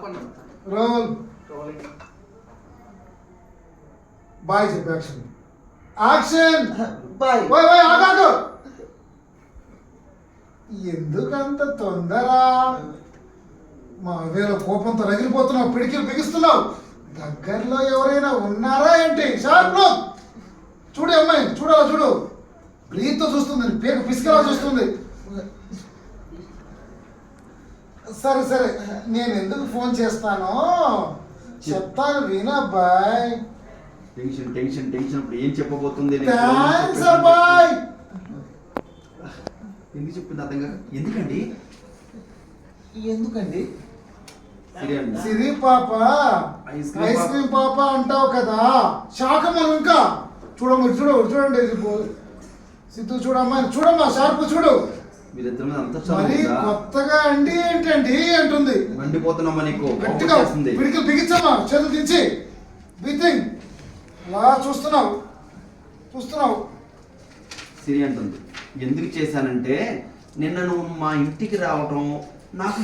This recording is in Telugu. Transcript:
రోల్ బాయ్ చెప్పు యాక్షన్ యాక్షన్ బాయ్ ఓయ్ ఓయ్ ఆగాగు ఎందుకంత తొందర మా వేలో కోపంతో రగిలిపోతున్నావు పిడికిలు బిగిస్తున్నావు దగ్గరలో ఎవరైనా ఉన్నారా ఏంటి షార్ప్ లుక్ చూడు అమ్మాయి చూడాలా చూడు బ్రీత్తో చూస్తుంది పేరు పిసికలా చూస్తుంది సరే సరే నేను ఎందుకు ఫోన్ చేస్తానో చెప్తాను వినబ్బాయ్ టెన్షన్ టెన్షన్ టెన్షన్ ఇప్పుడు ఏం చెప్పబోతుంది థ్యాంక్స్ అబ్బాయ్ ఎందుకు చెప్పింది అర్థం కాక ఎందుకండి ఎందుకండి సిరి సిరి పాప ఐస్ ఐస్ క్రీమ్ పాప అంటావు కదా శాఖ మనం ఇంకా చూడమ్మ చూడండి సిద్ధు చూడమ్మా చూడమ్మా షార్ప్ చూడు మీరిద్దరి మీద అంత మరి కొత్తగా అండి ఏంటండి అంటుంది మండిపోతున్నామ్మా నీకు గట్టిగా పిడికిలు బిగించమ్మా చేతులు దించి బ్రీతింగ్ అలా చూస్తున్నావు సిరి అంటుంది ఎందుకు చేశానంటే నిన్న నువ్వు మా ఇంటికి రావటం నాకు